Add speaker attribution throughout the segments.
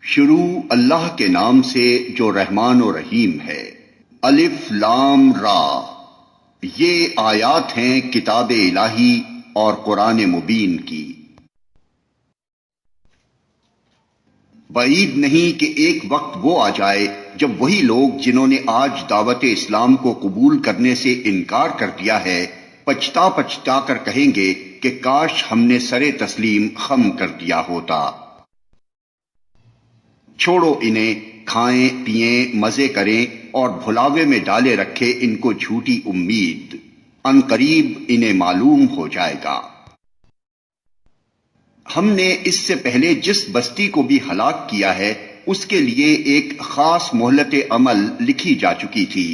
Speaker 1: شروع اللہ کے نام سے جو رحمان و رحیم ہے۔ الف لام را، یہ آیات ہیں کتاب الہی اور قرآن مبین کی۔ بعید نہیں کہ ایک وقت وہ آ جائے جب وہی لوگ جنہوں نے آج دعوت اسلام کو قبول کرنے سے انکار کر دیا ہے، پچھتا پچھتا کر کہیں گے کہ کاش ہم نے سر تسلیم خم کر دیا ہوتا۔ چھوڑو انہیں، کھائیں پئیں مزے کریں اور بھلاوے میں ڈالے رکھے ان کو جھوٹی امید، ان قریب انہیں معلوم ہو جائے گا۔ ہم نے اس سے پہلے جس بستی کو بھی ہلاک کیا ہے اس کے لیے ایک خاص مہلت عمل لکھی جا چکی تھی۔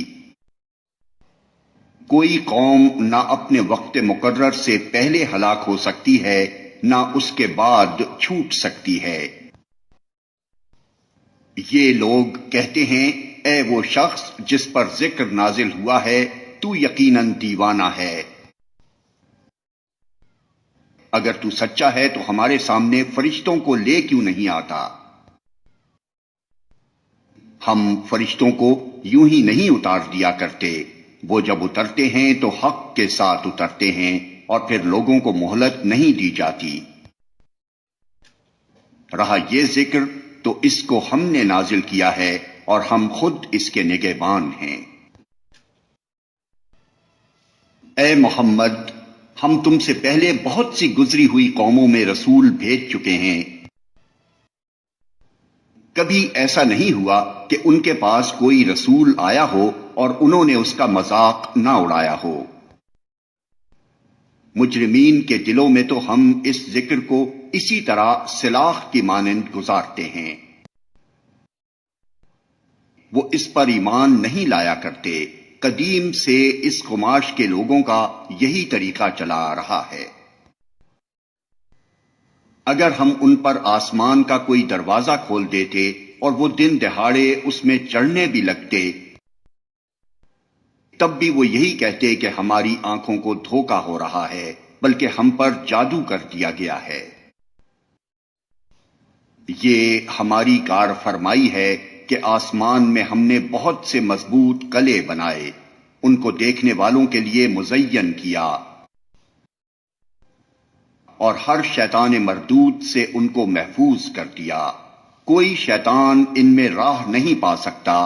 Speaker 1: کوئی قوم نہ اپنے وقت مقرر سے پہلے ہلاک ہو سکتی ہے نہ اس کے بعد چھوٹ سکتی ہے۔ یہ لوگ کہتے ہیں اے وہ شخص جس پر ذکر نازل ہوا ہے تو یقیناً دیوانہ ہے۔ اگر تو سچا ہے تو ہمارے سامنے فرشتوں کو لے کیوں نہیں آتا؟ ہم فرشتوں کو یوں ہی نہیں اتار دیا کرتے، وہ جب اترتے ہیں تو حق کے ساتھ اترتے ہیں اور پھر لوگوں کو مہلت نہیں دی جاتی۔ رہا یہ ذکر تو اس کو ہم نے نازل کیا ہے اور ہم خود اس کے نگہبان ہیں۔ اے محمد، ہم تم سے پہلے بہت سی گزری ہوئی قوموں میں رسول بھیج چکے ہیں۔ کبھی ایسا نہیں ہوا کہ ان کے پاس کوئی رسول آیا ہو اور انہوں نے اس کا مذاق نہ اڑایا ہو۔ مجرمین کے دلوں میں تو ہم اس ذکر کو اسی طرح سلاخ کی مانند گزارتے ہیں۔ وہ اس پر ایمان نہیں لایا کرتے، قدیم سے اس قماش کے لوگوں کا یہی طریقہ چلا آ رہا ہے۔ اگر ہم ان پر آسمان کا کوئی دروازہ کھول دیتے اور وہ دن دہاڑے اس میں چڑھنے بھی لگتے، تب بھی وہ یہی کہتے کہ ہماری آنکھوں کو دھوکا ہو رہا ہے، بلکہ ہم پر جادو کر دیا گیا ہے۔ یہ ہماری کار فرمائی ہے کہ آسمان میں ہم نے بہت سے مضبوط قلعے بنائے، ان کو دیکھنے والوں کے لیے مزین کیا، اور ہر شیطان مردود سے ان کو محفوظ کر دیا۔ کوئی شیطان ان میں راہ نہیں پا سکتا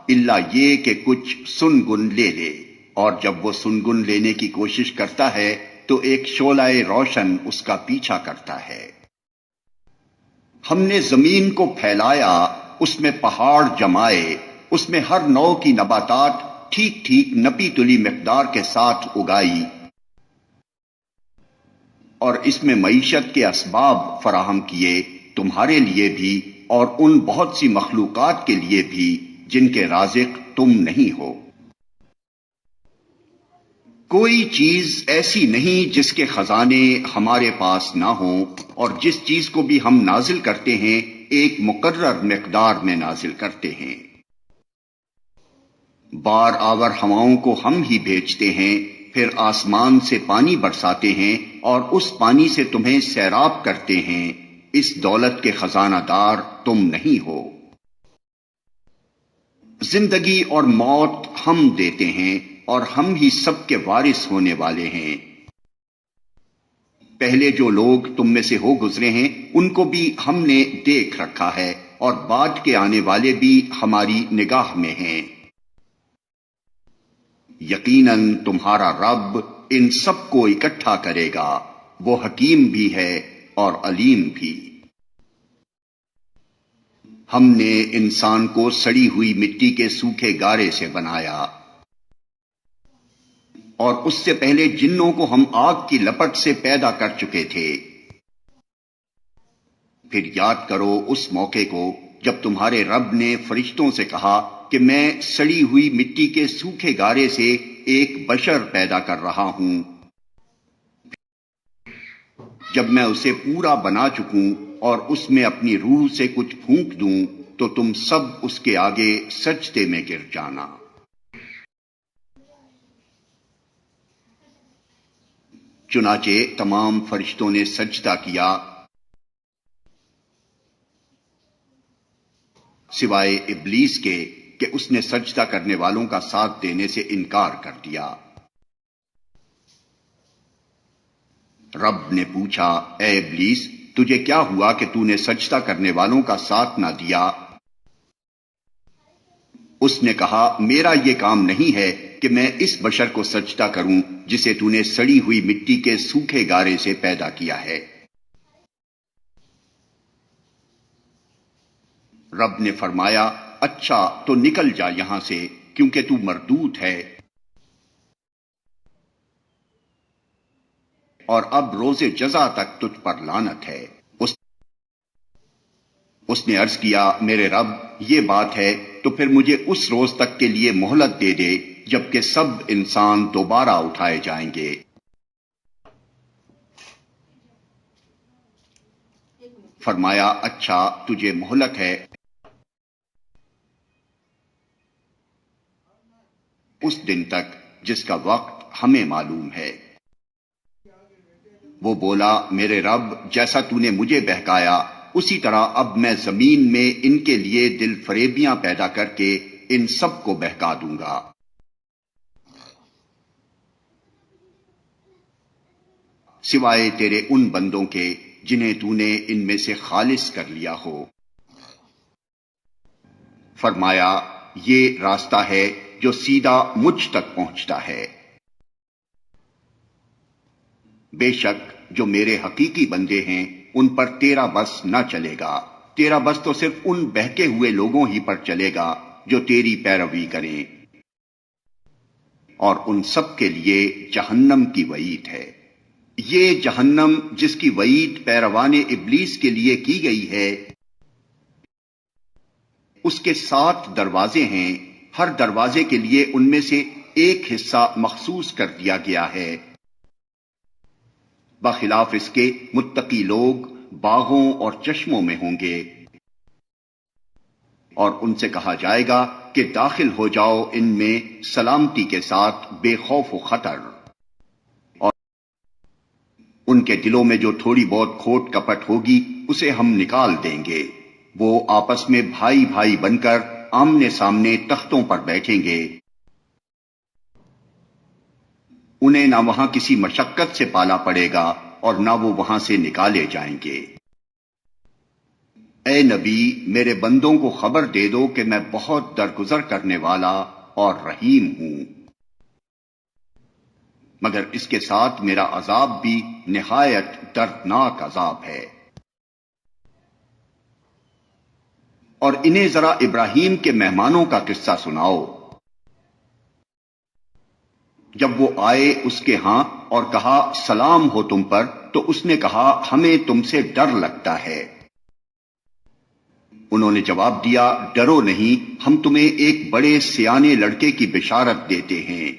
Speaker 1: الا یہ کہ کچھ سن گن لے لے، اور جب وہ سن گن لینے کی کوشش کرتا ہے تو ایک شعلہ روشن اس کا پیچھا کرتا ہے۔ ہم نے زمین کو پھیلایا، اس میں پہاڑ جمائے، اس میں ہر نوع کی نباتات ٹھیک ٹھیک نپی تلی مقدار کے ساتھ اگائی، اور اس میں معیشت کے اسباب فراہم کیے تمہارے لیے بھی اور ان بہت سی مخلوقات کے لیے بھی جن کے رازق تم نہیں ہو۔ کوئی چیز ایسی نہیں جس کے خزانے ہمارے پاس نہ ہوں، اور جس چیز کو بھی ہم نازل کرتے ہیں ایک مقرر مقدار میں نازل کرتے ہیں۔ بار آور ہواؤں کو ہم ہی بھیجتے ہیں، پھر آسمان سے پانی برساتے ہیں اور اس پانی سے تمہیں سیراب کرتے ہیں۔ اس دولت کے خزانہ دار تم نہیں ہو۔ زندگی اور موت ہم دیتے ہیں اور ہم ہی سب کے وارث ہونے والے ہیں۔ پہلے جو لوگ تم میں سے ہو گزرے ہیں ان کو بھی ہم نے دیکھ رکھا ہے، اور بعد کے آنے والے بھی ہماری نگاہ میں ہیں۔ یقیناً تمہارا رب ان سب کو اکٹھا کرے گا، وہ حکیم بھی ہے اور علیم بھی۔ ہم نے انسان کو سڑی ہوئی مٹی کے سوکھے گارے سے بنایا، اور اس سے پہلے جنوں کو ہم آگ کی لپٹ سے پیدا کر چکے تھے۔ پھر یاد کرو اس موقع کو جب تمہارے رب نے فرشتوں سے کہا کہ میں سڑی ہوئی مٹی کے سوکھے گارے سے ایک بشر پیدا کر رہا ہوں، جب میں اسے پورا بنا چکوں اور اس میں اپنی روح سے کچھ پھونک دوں تو تم سب اس کے آگے سجدے میں گر جانا۔ چنانچہ تمام فرشتوں نے سجدہ کیا سوائے ابلیس کے کہ اس نے سجدہ کرنے والوں کا ساتھ دینے سے انکار کر دیا۔ رب نے پوچھا، اے ابلیس، تجھے کیا ہوا کہ تو نے سجدہ کرنے والوں کا ساتھ نہ دیا؟ اس نے کہا، میرا یہ کام نہیں ہے کہ میں اس بشر کو سجدہ کروں جسے تو نے سڑی ہوئی مٹی کے سوکھے گارے سے پیدا کیا ہے۔ رب نے فرمایا، اچھا تو نکل جا یہاں سے، کیونکہ تو مردود ہے، اور اب روز جزا تک تجھ پر لعنت ہے۔ اس نے عرض کیا، میرے رب، یہ بات ہے تو پھر مجھے اس روز تک کے لیے مہلت دے دے جبکہ سب انسان دوبارہ اٹھائے جائیں گے۔ فرمایا، اچھا تجھے مہلت ہے اس دن تک جس کا وقت ہمیں معلوم ہے۔ وہ بولا، میرے رب، جیسا تو نے مجھے بہکایا اسی طرح اب میں زمین میں ان کے لیے دل فریبیاں پیدا کر کے ان سب کو بہکا دوں گا۔ سوائے تیرے ان بندوں کے جنہیں تو نے ان میں سے خالص کر لیا ہو۔ فرمایا، یہ راستہ ہے جو سیدھا مجھ تک پہنچتا ہے۔ بے شک جو میرے حقیقی بندے ہیں ان پر تیرا بس نہ چلے گا، تیرا بس تو صرف ان بہکے ہوئے لوگوں ہی پر چلے گا جو تیری پیروی کریں، اور ان سب کے لیے جہنم کی وعید ہے۔ یہ جہنم جس کی وعید پیروان ابلیس کے لیے کی گئی ہے، اس کے 7 دروازے ہیں، ہر دروازے کے لیے ان میں سے ایک حصہ مخصوص کر دیا گیا ہے۔ بخلاف اس کے متقی لوگ باغوں اور چشموں میں ہوں گے، اور ان سے کہا جائے گا کہ داخل ہو جاؤ ان میں سلامتی کے ساتھ بے خوف و خطر، اور ان کے دلوں میں جو تھوڑی بہت کھوٹ کپٹ ہوگی اسے ہم نکال دیں گے۔ وہ آپس میں بھائی بھائی بن کر آمنے سامنے تختوں پر بیٹھیں گے، انہیں نہ وہاں کسی مشقت سے پالا پڑے گا اور نہ وہ وہاں سے نکالے جائیں گے۔ اے نبی، میرے بندوں کو خبر دے دو کہ میں بہت درگزر کرنے والا اور رحیم ہوں، مگر اس کے ساتھ میرا عذاب بھی نہایت دردناک عذاب ہے۔ اور انہیں ذرا ابراہیم کے مہمانوں کا قصہ سناؤ۔ جب وہ آئے اس کے ہاں اور کہا سلام ہو تم پر، تو اس نے کہا ہمیں تم سے ڈر لگتا ہے۔ انہوں نے جواب دیا، ڈرو نہیں، ہم تمہیں ایک بڑے سیانے لڑکے کی بشارت دیتے ہیں۔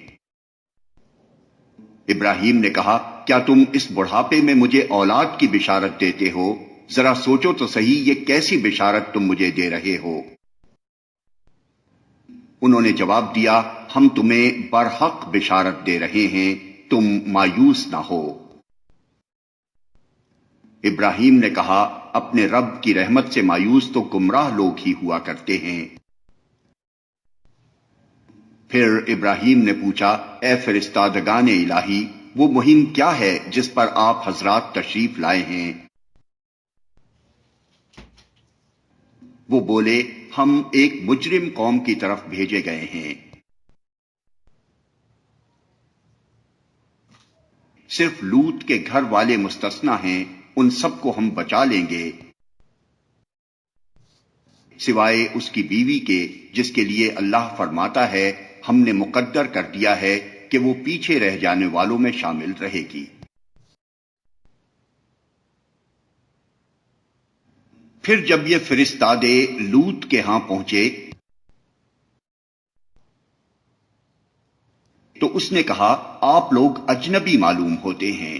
Speaker 1: ابراہیم نے کہا، کیا تم اس بڑھاپے میں مجھے اولاد کی بشارت دیتے ہو؟ ذرا سوچو تو صحیح، یہ کیسی بشارت تم مجھے دے رہے ہو؟ انہوں نے جواب دیا، ہم تمہیں برحق بشارت دے رہے ہیں، تم مایوس نہ ہو۔ ابراہیم نے کہا، اپنے رب کی رحمت سے مایوس تو گمراہ لوگ ہی ہوا کرتے ہیں۔ پھر ابراہیم نے پوچھا، اے فرستادگان الہی، وہ مہم کیا ہے جس پر آپ حضرات تشریف لائے ہیں؟ وہ بولے، ہم ایک مجرم قوم کی طرف بھیجے گئے ہیں، صرف لوط کے گھر والے مستثنی ہیں، ان سب کو ہم بچا لیں گے سوائے اس کی بیوی کے، جس کے لیے اللہ فرماتا ہے ہم نے مقدر کر دیا ہے کہ وہ پیچھے رہ جانے والوں میں شامل رہے گی۔ پھر جب یہ فرستادے لوط کے ہاں پہنچے تو اس نے کہا، آپ لوگ اجنبی معلوم ہوتے ہیں۔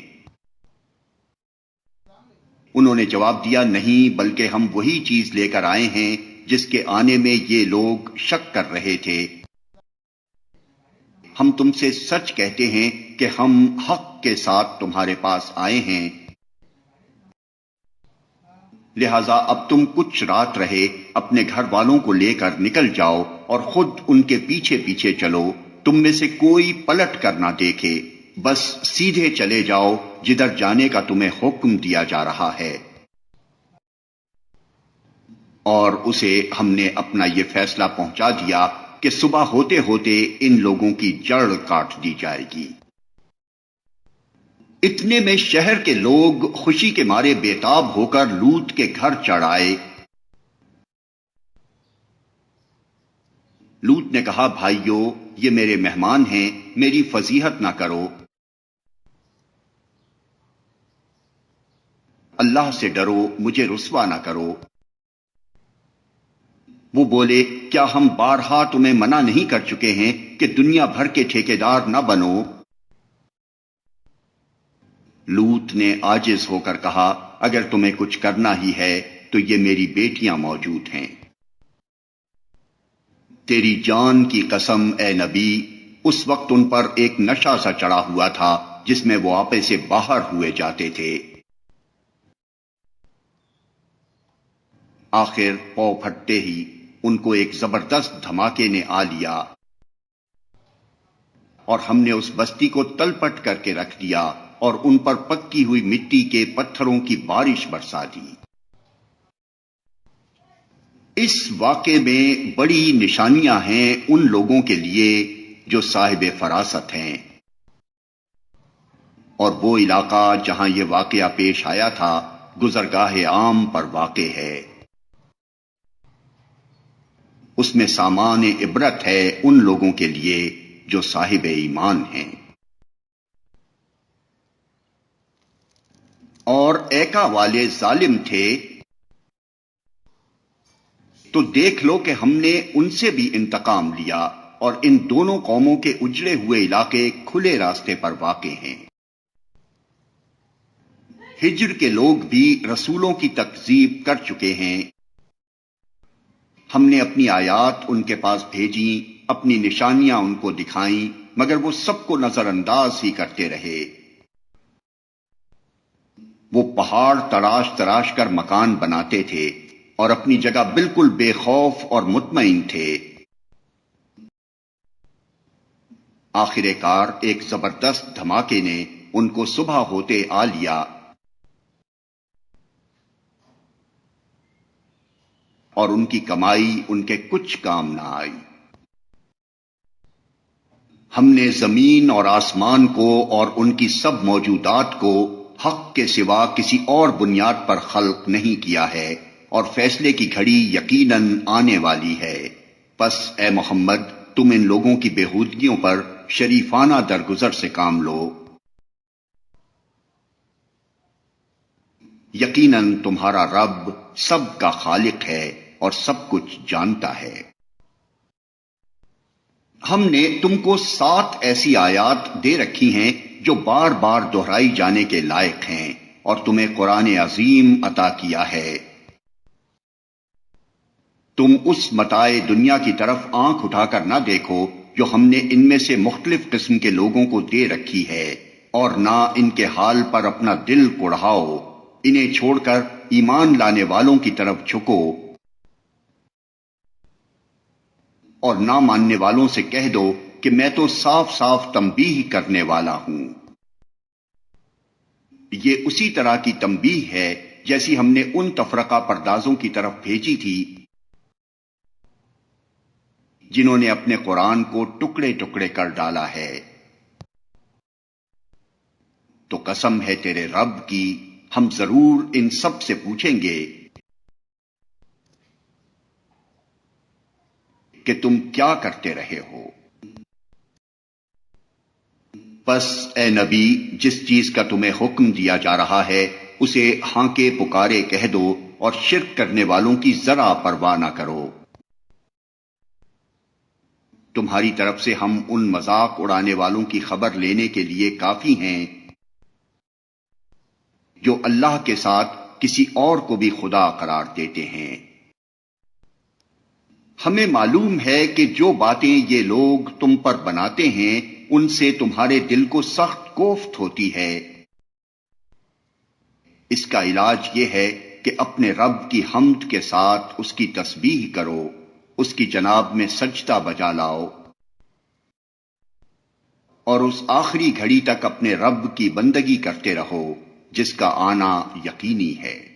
Speaker 1: انہوں نے جواب دیا، نہیں، بلکہ ہم وہی چیز لے کر آئے ہیں جس کے آنے میں یہ لوگ شک کر رہے تھے۔ ہم تم سے سچ کہتے ہیں کہ ہم حق کے ساتھ تمہارے پاس آئے ہیں، لہذا اب تم کچھ رات رہے اپنے گھر والوں کو لے کر نکل جاؤ اور خود ان کے پیچھے پیچھے چلو، تم میں سے کوئی پلٹ کر نہ دیکھے، بس سیدھے چلے جاؤ جدھر جانے کا تمہیں حکم دیا جا رہا ہے۔ اور اسے ہم نے اپنا یہ فیصلہ پہنچا دیا کہ صبح ہوتے ہوتے ان لوگوں کی جڑ کاٹ دی جائے گی۔ اتنے میں شہر کے لوگ خوشی کے مارے بےتاب ہو کر لوط کے گھر چڑھ آئے۔ لوط نے کہا، بھائیو، یہ میرے مہمان ہیں، میری فضیحت نہ کرو، اللہ سے ڈرو، مجھے رسوا نہ کرو۔ وہ بولے، کیا ہم بارہا تمہیں منع نہیں کر چکے ہیں کہ دنیا بھر کے ٹھیکیدار نہ بنو؟ لوط نے عاجز ہو کر کہا، اگر تمہیں کچھ کرنا ہی ہے تو یہ میری بیٹیاں موجود ہیں۔ تیری جان کی قسم اے نبی، اس وقت ان پر ایک نشہ سا چڑھا ہوا تھا جس میں وہ آپے سے باہر ہوئے جاتے تھے۔ آخر پاؤ پھٹتے ہی ان کو ایک زبردست دھماکے نے آ لیا اور ہم نے اس بستی کو تلپٹ کر کے رکھ دیا اور ان پر پکی ہوئی مٹی کے پتھروں کی بارش برسا دی۔ اس واقعے میں بڑی نشانیاں ہیں ان لوگوں کے لیے جو صاحب فراست ہیں، اور وہ علاقہ جہاں یہ واقعہ پیش آیا تھا گزرگاہ عام پر واقع ہے۔ اس میں سامان عبرت ہے ان لوگوں کے لیے جو صاحب ایمان ہیں۔ اور ایکا والے ظالم تھے، تو دیکھ لو کہ ہم نے ان سے بھی انتقام لیا، اور ان دونوں قوموں کے اجڑے ہوئے علاقے کھلے راستے پر واقع ہیں۔ ہجر کے لوگ بھی رسولوں کی تکذیب کر چکے ہیں، ہم نے اپنی آیات ان کے پاس بھیجی، اپنی نشانیاں ان کو دکھائیں، مگر وہ سب کو نظر انداز ہی کرتے رہے۔ وہ پہاڑ تراش تراش کر مکان بناتے تھے اور اپنی جگہ بالکل بے خوف اور مطمئن تھے۔ آخر کار ایک زبردست دھماکے نے ان کو صبح ہوتے آ لیا اور ان کی کمائی ان کے کچھ کام نہ آئی۔ ہم نے زمین اور آسمان کو اور ان کی سب موجودات کو حق کے سوا کسی اور بنیاد پر خلق نہیں کیا ہے، اور فیصلے کی گھڑی یقیناً آنے والی ہے۔ پس اے محمد، تم ان لوگوں کی بےہودگیوں پر شریفانہ درگزر سے کام لو، یقیناً تمہارا رب سب کا خالق ہے اور سب کچھ جانتا ہے۔ ہم نے تم کو 7 ایسی آیات دے رکھی ہیں جو بار بار دہرائی جانے کے لائق ہیں، اور تمہیں قرآن عظیم عطا کیا ہے۔ تم اس متاع دنیا کی طرف آنکھ اٹھا کر نہ دیکھو جو ہم نے ان میں سے مختلف قسم کے لوگوں کو دے رکھی ہے، اور نہ ان کے حال پر اپنا دل کڑھاؤ، انہیں چھوڑ کر ایمان لانے والوں کی طرف جھکو، اور نہ ماننے والوں سے کہہ دو کہ میں تو صاف صاف تنبیہ کرنے والا ہوں۔ یہ اسی طرح کی تنبیہ ہے جیسی ہم نے ان تفرقہ پردازوں کی طرف بھیجی تھی جنہوں نے اپنے قرآن کو ٹکڑے ٹکڑے کر ڈالا ہے۔ تو قسم ہے تیرے رب کی، ہم ضرور ان سب سے پوچھیں گے کہ تم کیا کرتے رہے ہو۔ پس اے نبی، جس چیز کا تمہیں حکم دیا جا رہا ہے اسے ہانکے پکارے کہہ دو، اور شرک کرنے والوں کی ذرا پرواہ نہ کرو۔ تمہاری طرف سے ہم ان مذاق اڑانے والوں کی خبر لینے کے لیے کافی ہیں جو اللہ کے ساتھ کسی اور کو بھی خدا قرار دیتے ہیں۔ ہمیں معلوم ہے کہ جو باتیں یہ لوگ تم پر بناتے ہیں ان سے تمہارے دل کو سخت کوفت ہوتی ہے۔ اس کا علاج یہ ہے کہ اپنے رب کی حمد کے ساتھ اس کی تسبیح کرو، اس کی جناب میں سجدہ بجا لاؤ، اور اس آخری گھڑی تک اپنے رب کی بندگی کرتے رہو جس کا آنا یقینی ہے۔